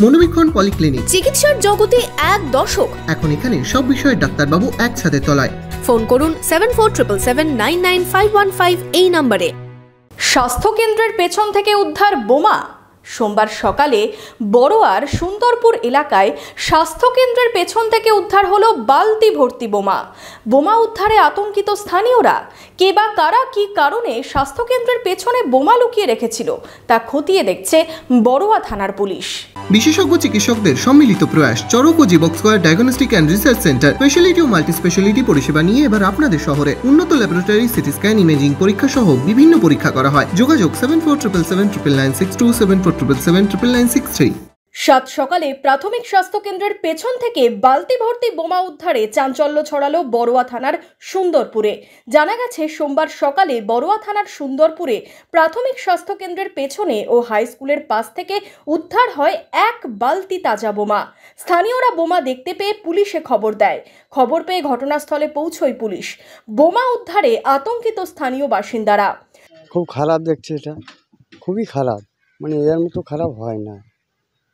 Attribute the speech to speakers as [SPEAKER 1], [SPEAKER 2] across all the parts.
[SPEAKER 1] মনোবীক্ষণ polyclinic,
[SPEAKER 2] চিকিৎসার জগতে এক দশক।
[SPEAKER 1] এখন এখানে সব বিষয়ে ডাক্তারবাবু একসাথে তলায়।
[SPEAKER 2] ফোন করুন 7477999515 এই নম্বরে। স্বাস্থ্য কেন্দ্রের পেছন থেকে উদ্ধার বোমা। সোমবার সকালে বড়োয়ার সুন্দরপুর এলাকায় স্বাস্থ্য কেন্দ্রের পেছন থেকে উদ্ধার হলো বালতি ভর্তি বোমা। বোমা উদ্ধারে আতঙ্কিত স্থানীয়রা। কে বা কারা কি কারণে স্বাস্থ্য কেন্দ্রের পেছনে বোমা লুকিয়ে রেখেছিল তা খতিয়ে দেখছে বড়োয়া থানার পুলিশ।
[SPEAKER 1] বিশেষজ্ঞ চিকিৎসকদের সম্মিলিত প্রয়াস। চরক ও Jeevak square diagnostic and research centre speciality ও মাল্টি স্পেশালিটি পরিষেবা নিয়ে এবার আপনাদের শহরে। উন্নত ল্যাবরেটরি, সিটি স্ক্যান, ইমেজিং পরীক্ষা সহ বিভিন্ন পরীক্ষা করা হয়। যোগাযোগ 7477799627 7477799963।
[SPEAKER 2] সাত সকালে প্রাথমিক স্বাস্থ্য কেন্দ্রের পেছন থেকে বালতি ভর্তি বোমা উদ্ধারে চাঞ্চল্য ছড়ালো বড়োয়া থানার সুন্দরপুরে। জানা গেছে, সোমবার সকালে বড়োয়া থানার সুন্দরপুরে প্রাথমিক স্বাস্থ্য কেন্দ্রের পেছনে ও হাই স্কুলের পাশ থেকে উদ্ধার হয় এক বালতি তাজা বোমা। স্থানীয়রা বোমা দেখতে পেয়ে পুলিশে খবর দেয়। খবর পেয়ে ঘটনাস্থলে পৌঁছয় পুলিশ। বোমা উদ্ধারে আতঙ্কিত স্থানীয় বাসিন্দারা।
[SPEAKER 3] খুব খারাপ দেখছে, এটা খুবই খারাপ, মানে এর মতো খারাপ হয় না,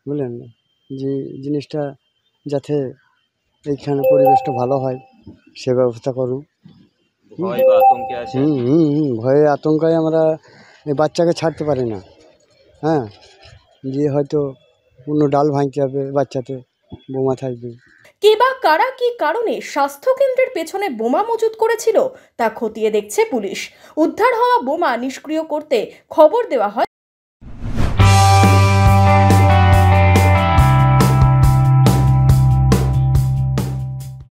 [SPEAKER 3] বুঝলেন, যে জিনিসটা যাতে এইখানে পরিবেশটা ভালো হয় সে ব্যবস্থা করুন। ভয়ে আতঙ্কে আমরা এই বাচ্চাকে ছাড়তে পারি না। হ্যাঁ, যে হয়তো কোনো ডাল ভাঙতে হবে, বাচ্চাতে বোমা থাকবে।
[SPEAKER 2] কে বা কারা কি কারণে স্বাস্থ্য কেন্দ্রের পেছনে বোমা মজুত করেছিল তা খতিয়ে দেখছে পুলিশ। উদ্ধার হওয়া বোমা নিষ্ক্রিয় করতে খবর দেওয়া হয়